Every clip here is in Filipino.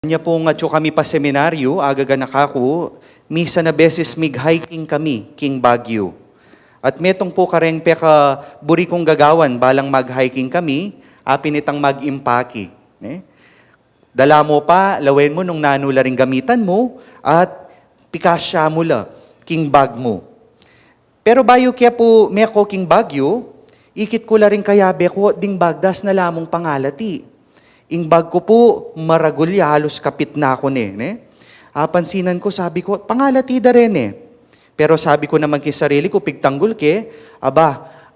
Nya po nga tso kami pa seminaryo, agaga nakako, misa na beses mig-hiking kami, King Baguio. At metong po kareng peka buri kong gagawan, balang mag-hiking kami, apinitang mag-impaki. Dala mo pa, lawen mo nung nanula ring gamitan mo, at pikasya mo la, King Bag mo. Pero bayo kaya po meko King Baguio, ikit ko la rin kaya beko ding bagdas na lamong pangalati. Ing bag ko po, maragulya, halos kapit na ako ne. Pansinan ko, sabi ko, pangalati da rin eh. Pero sabi ko naman kay sarili ko, pigtanggol ke,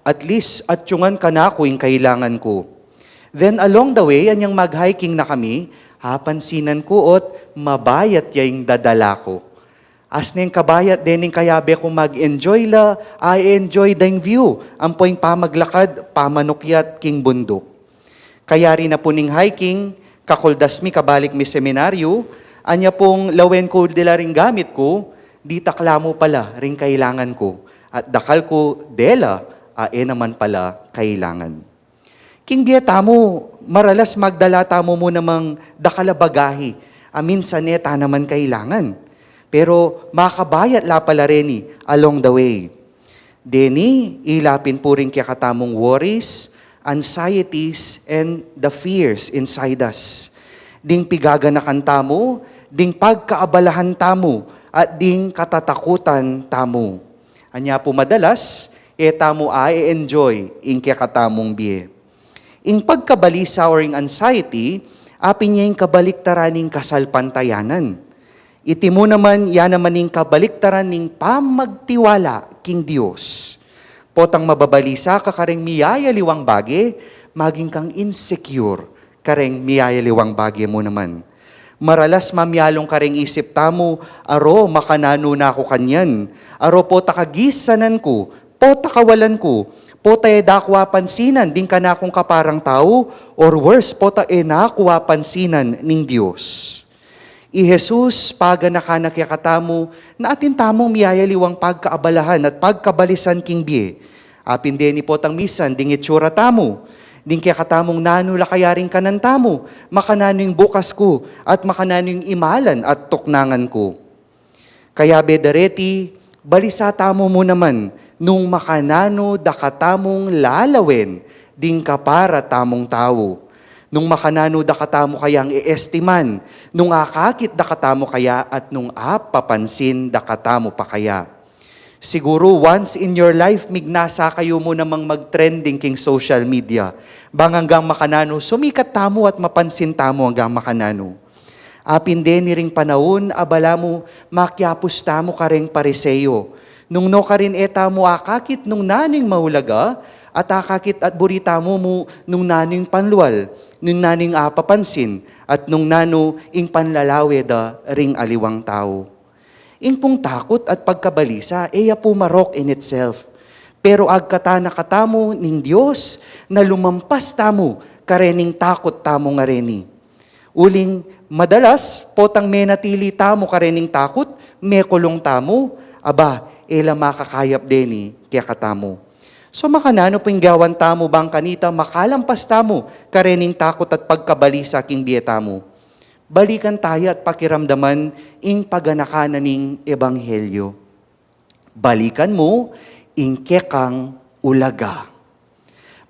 at least atsyungan ka na ako yung kailangan ko. Then along the way, anyang mag-hiking na kami, pansinan ko, mabayat yung dadala ko. As na yung kabayat, din yung kayabe ko mag-enjoy la, I enjoy the view. Ang poing pamaglakad, pamanukyat, king bundok. Kaya rin na po ning hiking, kakuldas mi, kabalik mi seminaryo, anya pong lawen ko dila ring gamit ko, di takla mo pala ring kailangan ko. At dakal ko dela, naman pala kailangan. King bieta mo, maralas magdala mo mo namang dakalabagahi, minsan neta naman kailangan. Pero makabayat la pala rin along the way. Deni, ilapin po rin kaya katamong worries, anxieties, and the fears inside us. Ding pigaganakan tamo, ding pagkaabalahan tamo, at ding katatakutan tamo. Anya po madalas, tamo enjoy ing kakatamong biye. Ing pagkabalisa or ing anxiety, apin niya ing kabaliktaran ing kasalpantayanan. Iti mo naman, yan naman ing kabaliktaran ing pamagtiwala king Diyos. Potang mababalisa ka kareng miyayaliwang bagi, maging kang insecure, kareng miyayaliwang bagi mo naman. Maralas mamyalong kareng isip tamo, aro makanano na ako kanyan, aro po takagisanan ko, po takawalan ko, po tayo dakwa pansinan, din ka na akong kaparang tao, or worse, po tayo nakuha pansinan ning Diyos. Jesus, paga nakanakyakatamo, na atin tamong miyayaliwang pagkaabalahan at pagkabalisan king biye. Apin din ni potang misan, ding itsura tamo, ding kaya katamong nanula kayaring kanan tamo, makanano yung bukas ko, at makanano yung imalan at tuknangan ko. Kaya bedareti, balisa tamo mo naman, nung makanano dakatamong lalawen, ding kapara tamong tao. Nung makanano dakatamo kayang iestiman, nung akakit dakatamo kaya at nung apapansin dakatamo pa kaya. Siguro once in your life, mignasa kayo mo namang mag-trending king social media. Bang hanggang makanano, sumikat tamo at mapansin tamo hanggang makanano. Apin din ni ring panahon, abala mo, makyapos tamo kareng pariseyo. Nung no ka rin etamo akakit nung naning mahulaga, at akakit at burita mo nung naning panluwal, nung naning apapansin, at nung nano ing panlalawe da ring aliwang tao. Ing pong takot at pagkabalisa, po marok in itself. Pero agkata nakatamo ning Diyos na lumampas tamo, karening takot tamo nga reni. Uling madalas, potang menatili tamo karening takot, mekulong tamo, makakayap deni kaya katamo. So makanano po yung gawan tamo bang kanita, makalampas tamo, karening takot at pagkabalisa king bieta mo. Balikan tayo at pakiramdaman ing paganakanan ning ebanghelyo. Balikan mo ing kekang ulaga.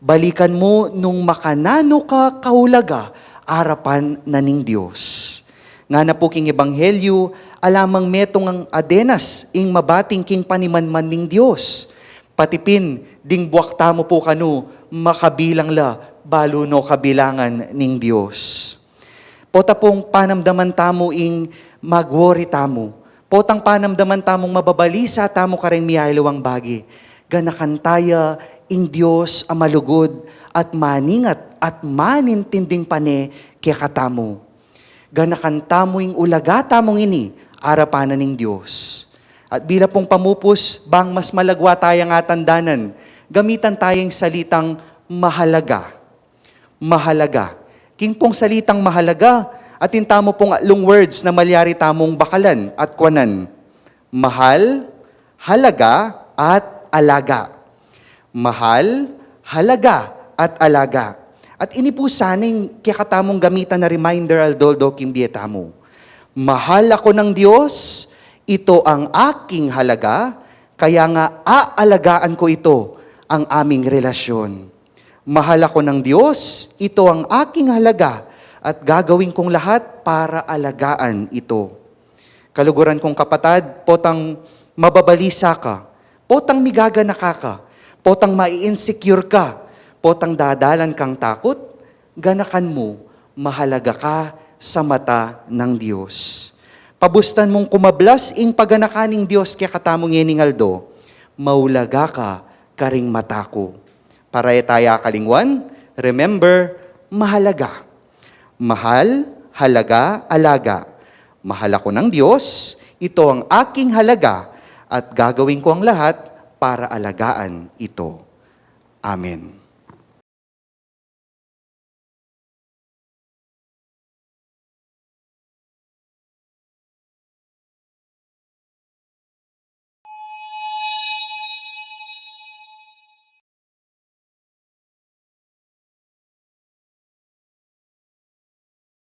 Balikan mo nung makanano ka kaulaga, arapan na ning Diyos. Nga na po king ebanghelyo, alamang metong ang adenas ing mabating king panimanman ning Diyos. Patipin, ding buwak tamo po kanu, makabilang la, balo no kabilangan ning Diyos. Pota pong panamdaman tamo ing mag-worry tamo. Potang panamdaman tamong mababalisa tamo kareng miyayalawang bagi. Ganakan taya ing Diyos amalugod at maningat at manintinding pane kaya katamo. Ganakan tamo ing ulaga tamong ini, arapanan ning Diyos. At bila pong pamupos, bang mas malagwa tayang atandanan, gamitan tayong salitang mahalaga. Mahalaga. King pong salitang mahalaga, at tamo pong long words na malyari tamong bakalan at kwanan. Mahal, halaga, at alaga. Mahal, halaga, at alaga. At ini po sana'y kakatamong gamitan na reminder aldoldo kimbieta mo. Mahal ako ng Diyos, ito ang aking halaga, kaya nga aalagaan ko ito, ang aming relasyon. Mahal ako ng Diyos, ito ang aking halaga, at gagawin kong lahat para alagaan ito. Kaluguran kong kapatad, potang mababalisa ka, potang migaganaka ka, potang mai-insecure ka, potang dadalan kang takot, ganakan mo, mahalaga ka sa mata ng Diyos. Pabustan mong kumablas ing paganakaning Diyos kaya katamong yeningaldo, maulaga ka karing mata ko. Para etaya kalingwan, remember, mahalaga. Mahal, halaga, alaga. Mahal ako ng Diyos, ito ang aking halaga, at gagawin ko ang lahat para alagaan ito. Amen.